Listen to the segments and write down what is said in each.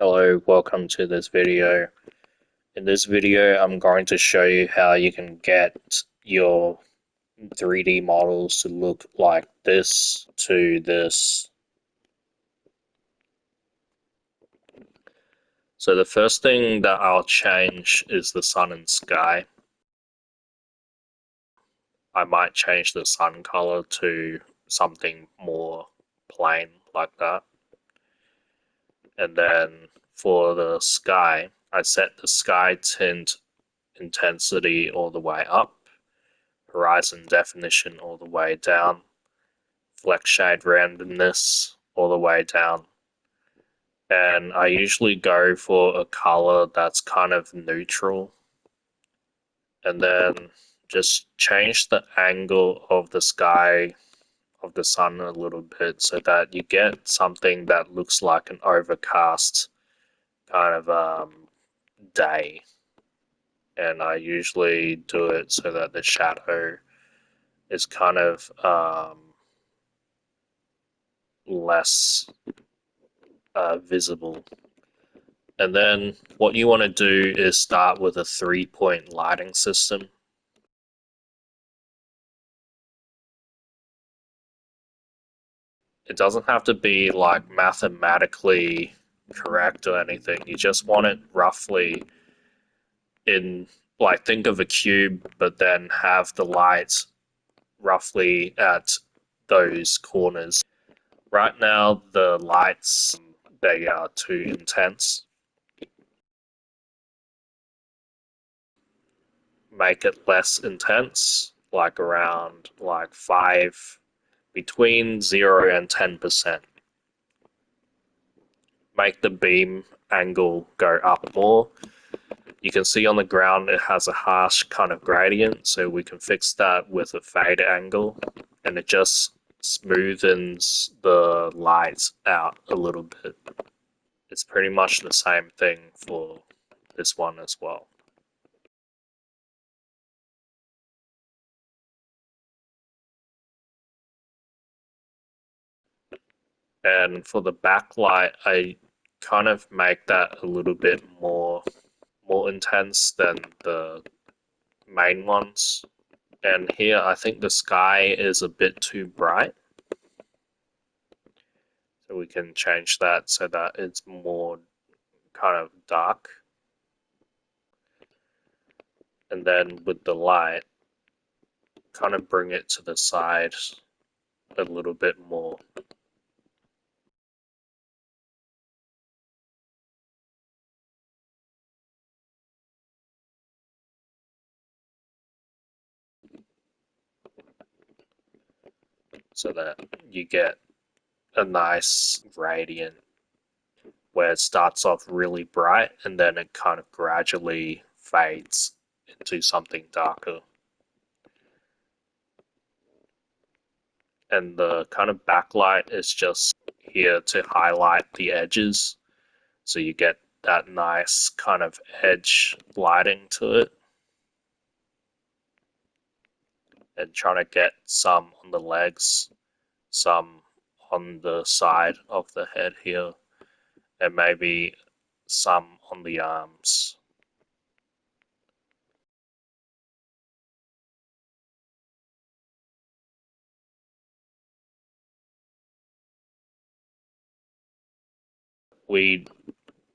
Hello, welcome to this video. In this video, I'm going to show you how you can get your 3D models to look like this to this. So the first thing that I'll change is the sun and sky. I might change the sun color to something more plain like that. And then for the sky, I set the sky tint intensity all the way up, horizon definition all the way down, flex shade randomness all the way down. And I usually go for a color that's kind of neutral, and then just change the angle of the sky, of the sun a little bit so that you get something that looks like an overcast kind of day. And I usually do it so that the shadow is kind of less visible. And then what you want to do is start with a 3-point lighting system. It doesn't have to be like mathematically correct or anything. You just want it roughly in, like, think of a cube, but then have the lights roughly at those corners. Right now, the lights, they are too intense. Make it less intense, like around like 5, between 0 and 10%. Make the beam angle go up more. You can see on the ground it has a harsh kind of gradient, so we can fix that with a fade angle, and it just smoothens the lights out a little bit. It's pretty much the same thing for this one as well. And for the backlight, I kind of make that a little bit more intense than the main ones. And here I think the sky is a bit too bright. So we can change that so that it's more kind of dark. And then with the light, kind of bring it to the side a little bit more. So that you get a nice gradient where it starts off really bright and then it kind of gradually fades into something darker. And the kind of backlight is just here to highlight the edges, so you get that nice kind of edge lighting to it. And trying to get some on the legs, some on the side of the head here, and maybe some on the arms. We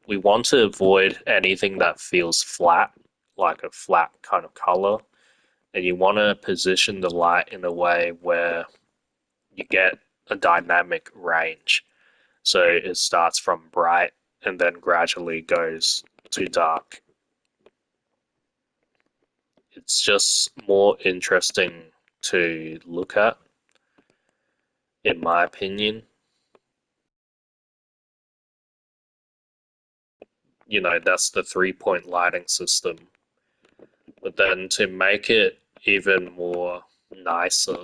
want to avoid anything that feels flat, like a flat kind of color, and you want to position the light in a way where you get a dynamic range. So it starts from bright and then gradually goes to dark. It's just more interesting to look at, in my opinion. You know, that's the 3-point lighting system. But then to make it even more nicer,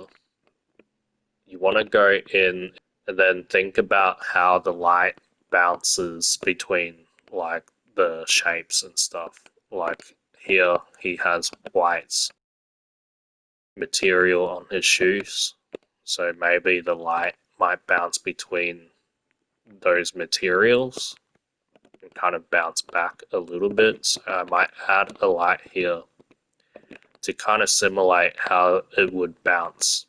you want to go in and then think about how the light bounces between like the shapes and stuff. Like here, he has white material on his shoes, so maybe the light might bounce between those materials and kind of bounce back a little bit. So I might add a light here to kind of simulate how it would bounce.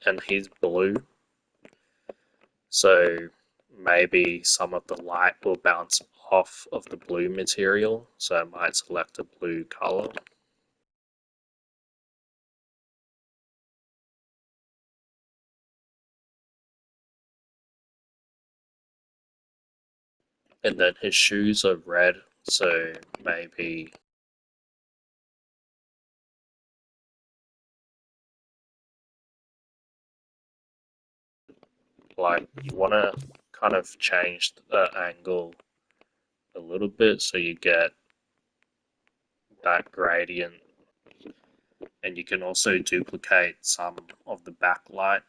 And he's blue, so maybe some of the light will bounce off of the blue material, so I might select a blue color. And then his shoes are red, so maybe like you want to kind of change the angle a little bit so you get that gradient, and you can also duplicate some of the backlight,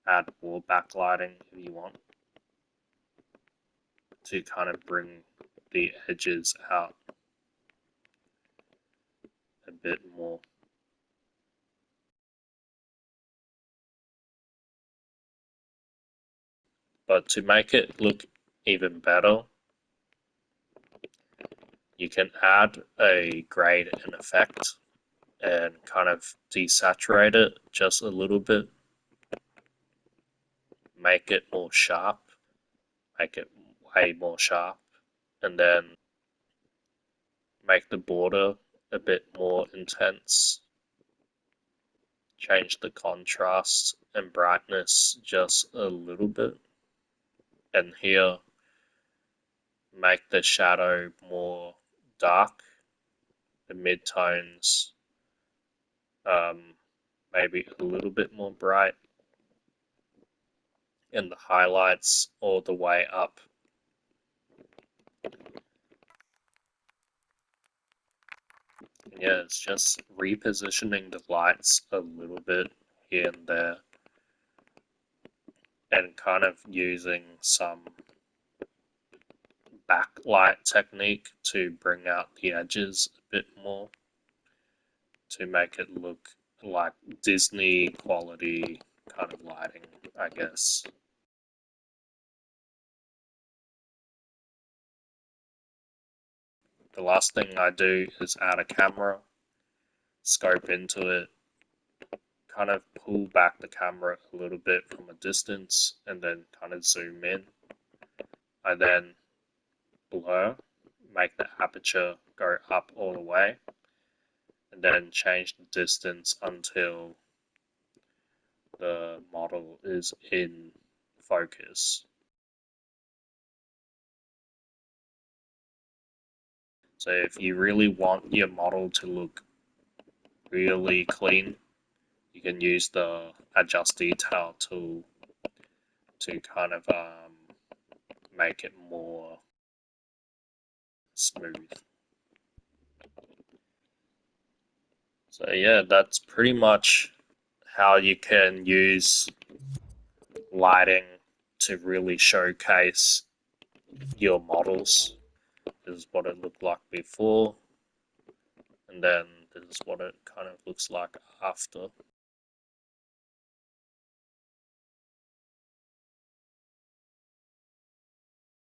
add more backlighting if you want to kind of bring the edges out a bit more. But to make it look even better, you can add a grade and effect and kind of desaturate it just a little bit, make it more sharp, make it way more sharp, and then make the border a bit more intense, change the contrast and brightness just a little bit, and here make the shadow more dark, the midtones maybe a little bit more bright, and the highlights all the way up. Yeah, it's just repositioning the lights a little bit here and there, and kind of using some backlight technique to bring out the edges a bit more to make it look like Disney quality kind of lighting, I guess. The last thing I do is add a camera, scope into it, kind of pull back the camera a little bit from a distance, and then kind of zoom in. I then blur, make the aperture go up all the way, and then change the distance until the model is in focus. So if you really want your model to look really clean, you can use the adjust detail tool to kind of make it more smooth. So yeah, that's pretty much how you can use lighting to really showcase your models. This is what it looked like before, and then this is what it kind of looks like after.